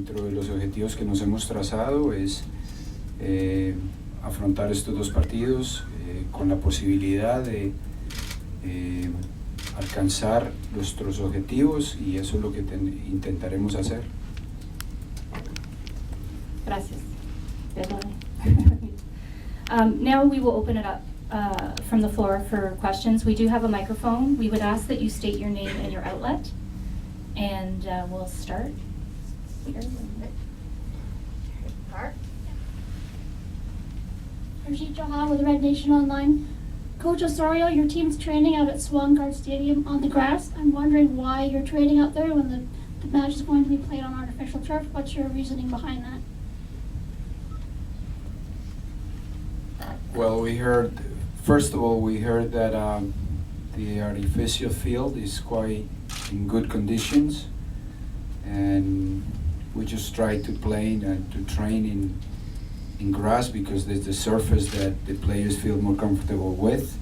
dentro de los objetivos que nos hemos trazado es afrontar estos dos partidos con la posibilidad de alcanzar nuestros objetivos, y eso es lo que intentaremos hacer. Gracias. Now we will open it up from the floor for questions. We do have a microphone. We would ask that you state your name and your outlet, and we'll start here. Harjeet Johal with Red Nation Online. Coach Osorio, your team's training out at Swangard Stadium on the grass. I'm wondering why you're training out there when the match is going to be played on artificial turf. What's your reasoning behind that? Well, first of all, we heard that the artificial field is quite in good conditions, and we just try to play and to train in grass because there's the surface that the players feel more comfortable with.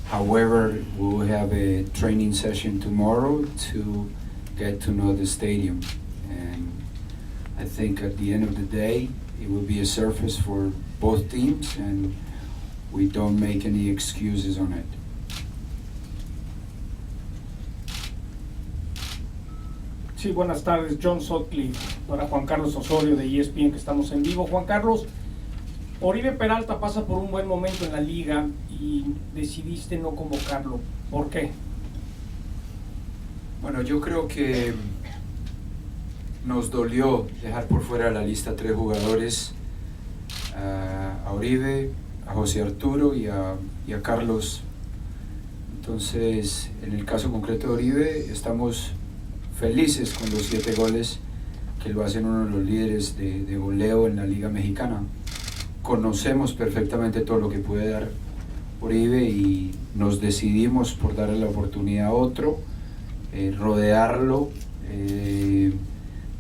However, we will have a training session tomorrow to get to know the stadium, and I think at the end of the day it will be a surface for both teams, and we don't make any excuses on it. Sí, buenas tardes, John Sutcliffe para Juan Carlos Osorio de ESPN, que estamos en vivo. Juan Carlos, Oribe Peralta pasa por un buen momento en la liga y decidiste no convocarlo. ¿Por qué? Bueno, yo creo que nos dolió dejar por fuera de la lista 3 jugadores, a Oribe, a José Arturo y a Carlos. Entonces, en el caso concreto de Oribe, estamos felices con los 7 goles que lo hacen uno de los líderes de goleo en la Liga Mexicana. Conocemos perfectamente todo lo que puede dar Oribe y nos decidimos por darle la oportunidad a otro, rodearlo de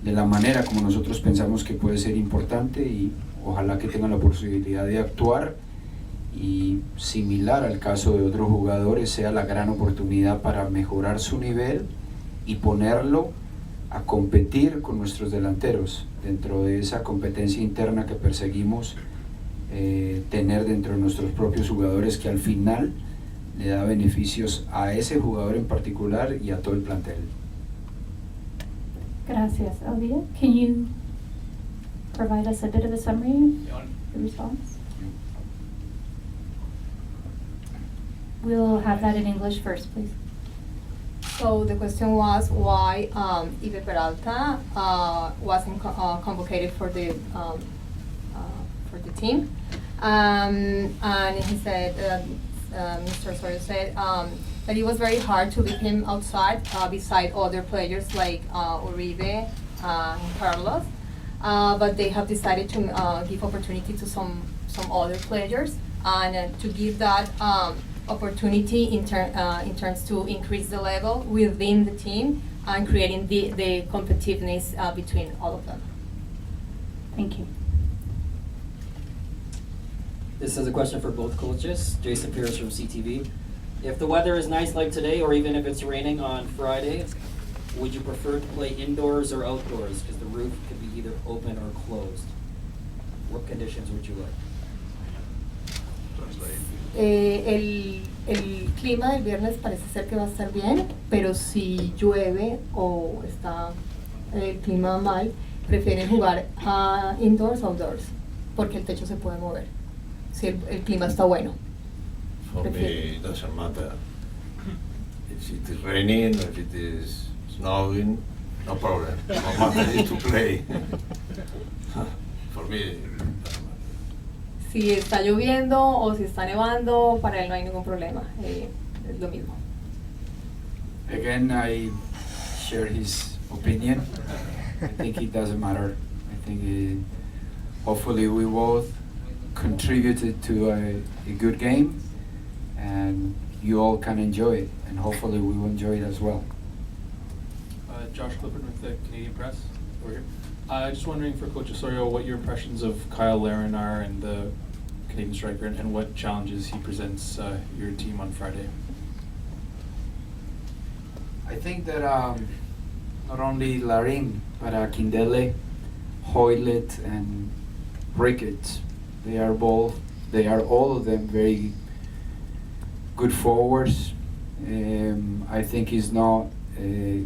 la manera como nosotros pensamos que puede ser importante, y ojalá que tenga la posibilidad de actuar, y similar al caso de otros jugadores sea la gran oportunidad para mejorar su nivel y ponerlo a competir con nuestros delanteros dentro de esa competencia interna que perseguimos tener dentro de nuestros propios jugadores, que al final le da beneficios a ese jugador en particular y a todo el plantel. Gracias. Elvia, can you provide us a bit of a summary, the response? We'll have that in English first, please. So the question was why Ibe Peralta wasn't convocated for the team, and he said, Mr. Osorio said that it was very hard to leave him outside beside other players like Uribe and Carlos, but they have decided to give opportunity to some other players, and to give that opportunity in terms to increase the level within the team and creating the competitiveness between all of them. Thank you. This is a question for both coaches. Jason Pierce from CTV. If the weather is nice like today, or even if it's raining on Friday, would you prefer to play indoors or outdoors? Because the roof could be either open or closed. What conditions would you like? El clima del viernes parece ser que va a estar bien, pero si llueve o está el clima mal, prefieren jugar indoors o outdoors, porque el techo se puede mover, si el clima está bueno. For me, it doesn't matter. If it is raining, if it is snowing, no problem. No matter is to play. For me, it doesn't matter. Si está lloviendo o si está nevando, para él no hay ningún problema, es lo mismo. Again, I share his opinion. I think it doesn't matter. I think hopefully we both contributed to a good game, and you all can enjoy it, and hopefully we will enjoy it as well. Josh Clifford with the Canadian Press over here. Just wondering for Coach Osorio what your impressions of Kyle Larin are, and the Canadian striker, and what challenges he presents your team on Friday. I think that not only Larin, but Kindele Hoylett and Ricketts. They are all of them very good forwards. I think it's not a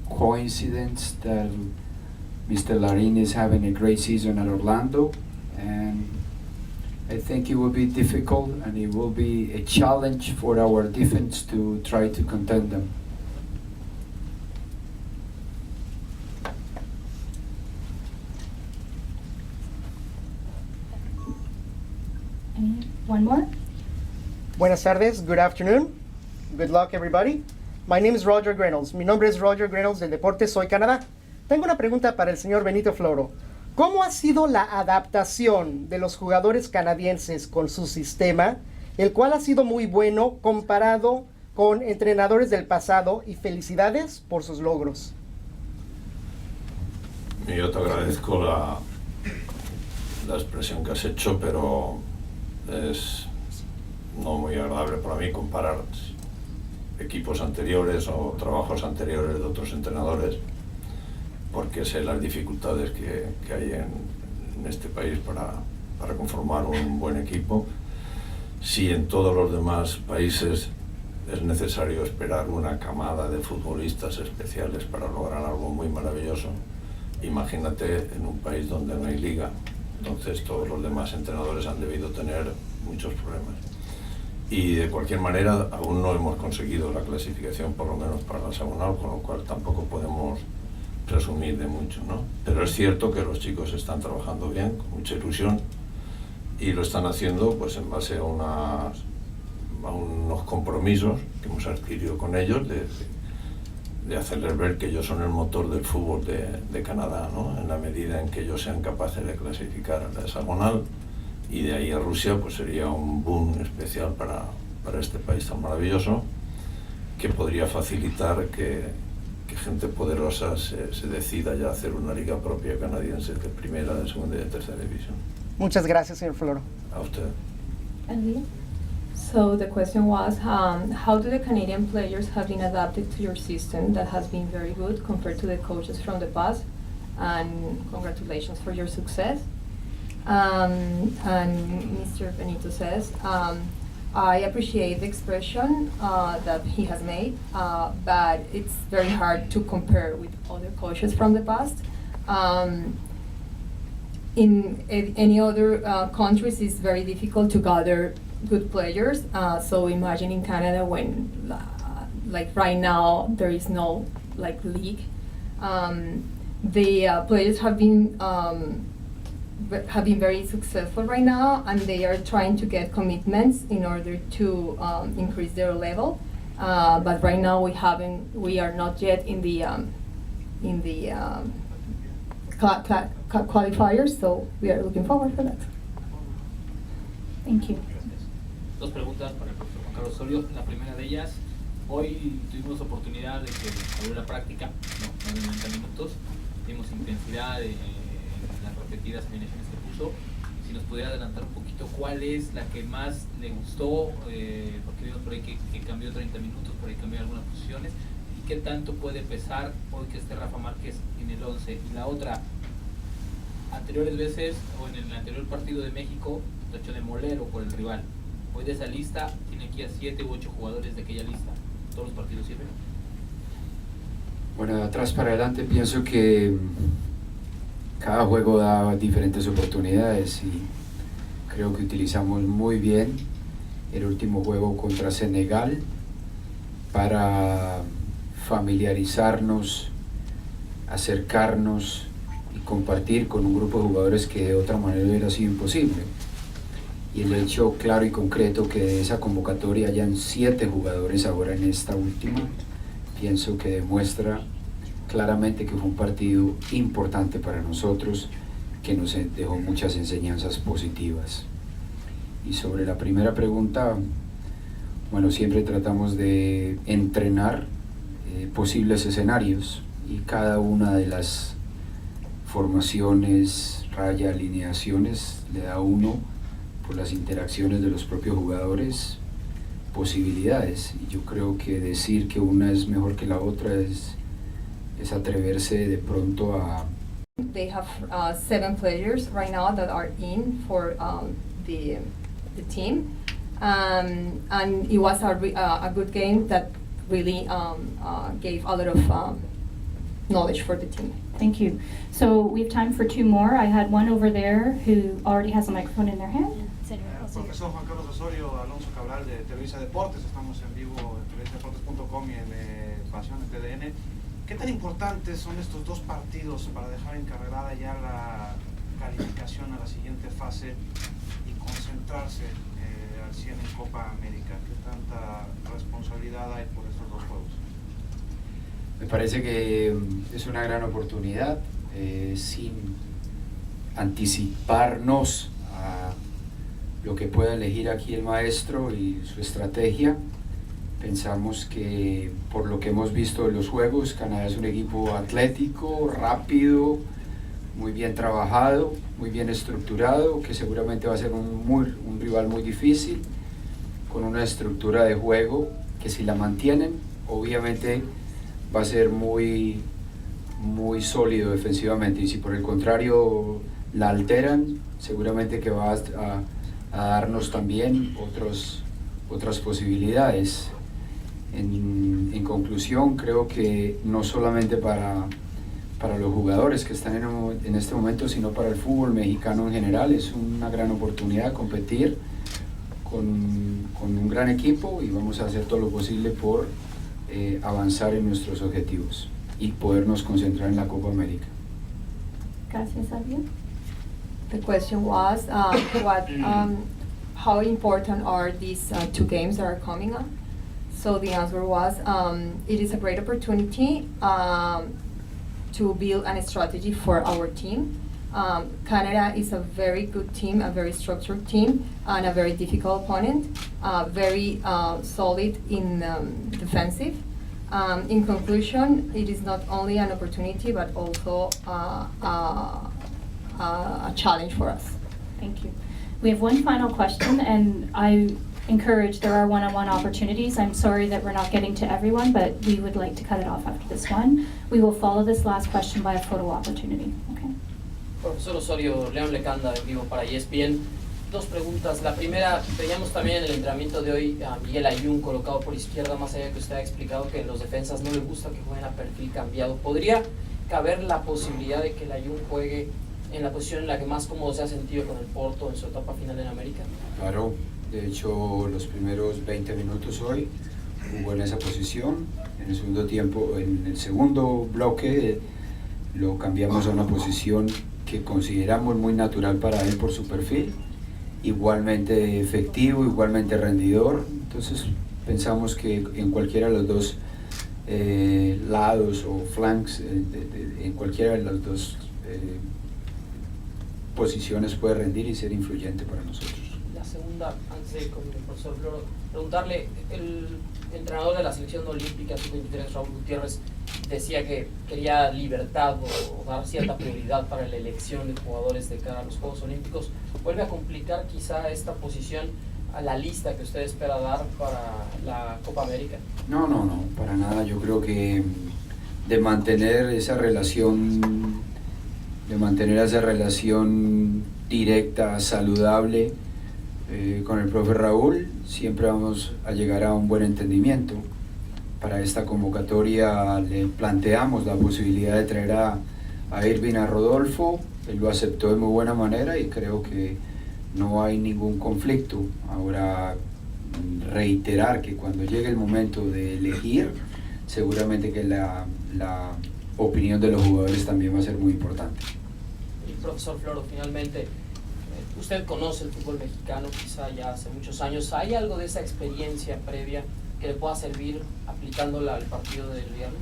coincidence that Mr. Larin is having a great season at Orlando, and I think it will be difficult and it will be a challenge for our defense to try to contend them. One more? Buenas tardes, good afternoon. Good luck, everybody. My name is Roger Reynolds. Mi nombre es Roger Reynolds del Deporte Soy Canadá. Tengo una pregunta para el señor Benito Floro. ¿Cómo ha sido la adaptación de los jugadores canadienses con su sistema, el cual ha sido muy bueno comparado con entrenadores del pasado? Y felicidades por sus logros. Yo te agradezco la expresión que has hecho, pero es no muy agradable para mí comparar equipos anteriores o trabajos anteriores de otros entrenadores, porque sé las dificultades que hay en este país para conformar un buen equipo. Si en todos los demás países es necesario esperar una camada de futbolistas especiales para lograr algo muy maravilloso, imagínate en un país donde no hay liga. Entonces todos los demás entrenadores han debido tener muchos problemas. Y de cualquier manera aún no hemos conseguido la clasificación, por lo menos para la hexagonal, con lo cual tampoco podemos presumir de mucho, ¿no? Pero es cierto que los chicos están trabajando bien, con mucha ilusión, y lo están haciendo pues en base a unos compromisos que hemos adquirido con ellos de hacerles ver que ellos son el motor del fútbol de Canadá, ¿no? En la medida en que ellos sean capaces de clasificar a la hexagonal, y de ahí a Rusia, pues sería un boom especial para este país tan maravilloso, que podría facilitar que gente poderosa se decida ya a hacer una liga propia canadiense de primera, de segunda y de tercera división. Muchas gracias, señor Floro. A usted. Elvira? So the question was, how do the Canadian players have been adapted to your system that has been very good compared to the coaches from the past? And congratulations for your success. And Mr. Benito says, I appreciate the expression that he has made, but it's very hard to compare with other coaches from the past. In any other countries, it's very difficult to gather good players. So imagine in Canada when, like right now, there is no like league. The players have been very successful right now, and they are trying to get commitments in order to increase their level. But right now we are not yet in the qualifiers, so we are looking forward for that. Thank you. Dos preguntas para el profesor Juan Carlos Osorio. La primera de ellas, hoy tuvimos oportunidad de que abrió la práctica, ¿no? Más de 90 minutos, tuvimos intensidad en las repetidas alineaciones que puso. Si nos pudiera adelantar un poquito cuál es la que más le gustó, porque vimos por ahí que cambió 30 minutos, por ahí cambió algunas posiciones, y qué tanto puede pesar hoy que esté Rafa Márquez en el 11. Y la otra, anteriores veces o en el anterior partido de México, lo echó de molero por el rival. Hoy de esa lista tiene aquí a 7 u 8 jugadores de aquella lista. ¿Todos los partidos sirven? Bueno, de atrás para adelante pienso que cada juego da diferentes oportunidades y creo que utilizamos muy bien el último juego contra Senegal para familiarizarnos, acercarnos y compartir con un grupo de jugadores que de otra manera hubiera sido imposible. Y el hecho claro y concreto que de esa convocatoria hayan 7 jugadores ahora en esta última, pienso que demuestra claramente que fue un partido importante para nosotros, que nos dejó muchas enseñanzas positivas. Y sobre la primera pregunta, bueno, siempre tratamos de entrenar posibles escenarios y cada una de las formaciones, raya, alineaciones, le da a uno, por las interacciones de los propios jugadores, posibilidades. Y yo creo que decir que una es mejor que la otra es atreverse de pronto a They have 7 players right now that are in for the team, and it was a good game that really gave a lot of knowledge for the team. Thank you. So we have time for 2 more. I had one over there who already has a microphone in their hand. Profesor Juan Carlos Osorio, Alonso Cabral de Televisa Deportes, estamos en vivo en televisadeportes.com y en Pasión en TDN. ¿Qué tan importantes son estos 2 partidos para dejar encarregada ya la calificación a la siguiente fase y concentrarse al 100 en Copa América? ¿Qué tanta responsabilidad hay por estos 2 juegos? Me parece que es una gran oportunidad, sin anticiparnos a lo que pueda elegir aquí el maestro y su estrategia. Pensamos que por lo que hemos visto en los juegos, Canadá es un equipo atlético, rápido, muy bien trabajado, muy bien estructurado, que seguramente va a ser un rival muy difícil, con una estructura de juego que si la mantienen, obviamente va a ser muy sólido defensivamente, y si por el contrario la alteran, seguramente que va a darnos también otras posibilidades. En conclusión, creo que no solamente para los jugadores que están en este momento, sino para el fútbol mexicano en general, es una gran oportunidad competir con un gran equipo, y vamos a hacer todo lo posible por avanzar en nuestros objetivos y podernos concentrar en la Copa América. Gracias, Javier. The question was how important are these 2 games that are coming up? So the answer was it is a great opportunity to build a strategy for our team. Canada is a very good team, a very structured team, and a very difficult opponent, very solid in defensive. In conclusion, it is not only an opportunity but also a challenge for us. Thank you. We have one final question, and I encourage, there are one-on-one opportunities. I'm sorry that we're not getting to everyone, but we would like to cut it off after this one. We will follow this last question by a photo opportunity. Okay. Profesor Osorio, León Lecanda, en vivo para ESPN. 2 preguntas. La primera, veíamos también en el entrenamiento de hoy a Miguel Ayun colocado por izquierda, más allá de que usted ha explicado que los defensas no le gusta que jueguen a perfil cambiado. ¿Podría caber la posibilidad de que el Ayun juegue en la posición en la que más cómodo se ha sentido con el Porto en su etapa final en América? Claro, de hecho los primeros 20 minutos hoy jugó en esa posición. En el segundo tiempo, en el segundo bloque, lo cambiamos a una posición que consideramos muy natural para él por su perfil, igualmente efectivo, igualmente rendidor. Entonces pensamos que en cualquiera de los 2 lados o flanks, en cualquiera de las 2 posiciones puede rendir y ser influyente para nosotros. La segunda, antes de ir con el profesor Floro, preguntarle, el entrenador de la selección olímpica sub-23, Raúl Gutiérrez, decía que quería libertad o dar cierta prioridad para la elección de jugadores de cara a los Juegos Olímpicos. ¿Vuelve a complicar quizá esta posición a la lista que usted espera dar para la Copa América? No, para nada. Yo creo que de mantener esa relación directa, saludable con el profe Raúl, siempre vamos a llegar a un buen entendimiento. Para esta convocatoria le planteamos la posibilidad de traer a Irving, a Rodolfo. Él lo aceptó de muy buena manera y creo que no hay ningún conflicto. Ahora, reiterar que cuando llegue el momento de elegir, seguramente que la opinión de los jugadores también va a ser muy importante. Y profesor Floro, finalmente, usted conoce el fútbol mexicano quizá ya hace muchos años. ¿Hay algo de esa experiencia previa que le pueda servir aplicándola al partido del viernes?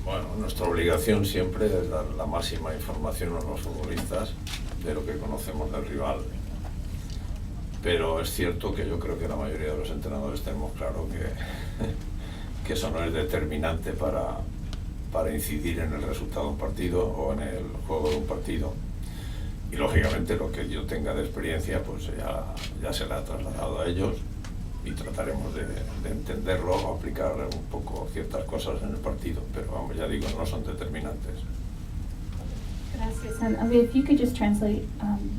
Bueno, nuestra obligación siempre es dar la máxima información a los futbolistas de lo que conocemos del rival. Pero es cierto que yo creo que la mayoría de los entrenadores tenemos claro que eso no es determinante para incidir en el resultado de un partido o en el juego de un partido. Y lógicamente lo que yo tenga de experiencia pues ya se la ha trasladado a ellos y trataremos de entenderlo, aplicar un poco ciertas cosas en el partido, pero vamos, ya digo, no son determinantes. Gracias. And if you could just translate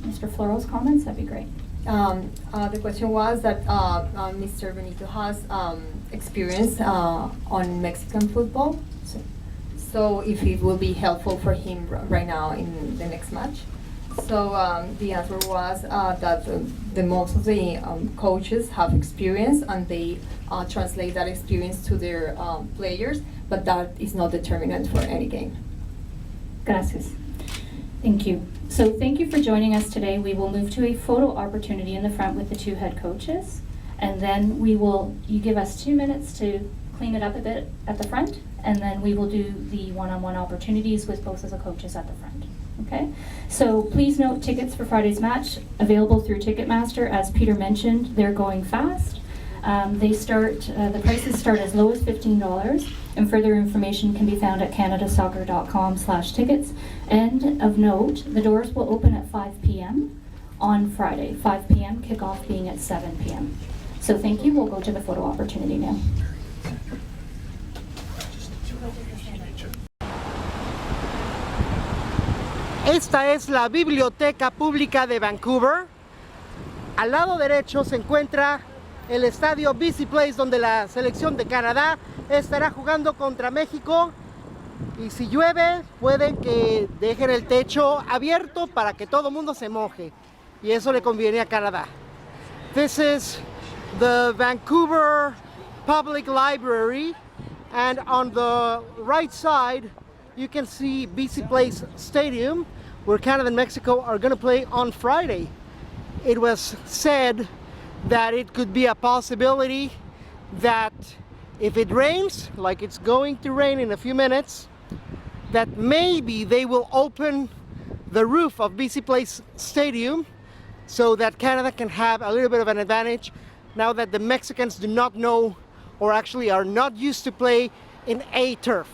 Mr. Floro's comments, that'd be great. The question was that Mr. Benito has experience on Mexican football, so if it will be helpful for him right now in the next match. So the answer was that the most of the coaches have experience and they translate that experience to their players, but that is not determinant for any game. Gracias. Thank you. So thank you for joining us today. We will move to a photo opportunity in the front with the two head coaches. And then you give us 2 minutes to clean it up a bit at the front. And then we will do the one-on-one opportunities with both of the coaches at the front. Okay? So please note tickets for Friday's match available through Ticketmaster. As Peter mentioned, they're going fast. The prices start as low as $15, and further information can be found at canadasoccer.com/tickets. And of note, the doors will open at 5 p.m. on Friday, 5 p.m., kickoff being at 7 p.m. So thank you. We'll go to the photo opportunity now. Esta es la Biblioteca Pública de Vancouver. Al lado derecho se encuentra el estadio BC Place, donde la selección de Canadá estará jugando contra México. Y si llueve, pueden que dejen el techo abierto para que todo el mundo se moje. Y eso le conviene a Canadá. This is the Vancouver Public Library. And on the right side, you can see BC Place Stadium, where Canada and Mexico are going to play on Friday. It was said that it could be a possibility that if it rains, like it's going to rain in a few minutes, that maybe they will open the roof of BC Place Stadium so that Canada can have a little bit of an advantage now that the Mexicans do not know, or actually are not used to play in a turf.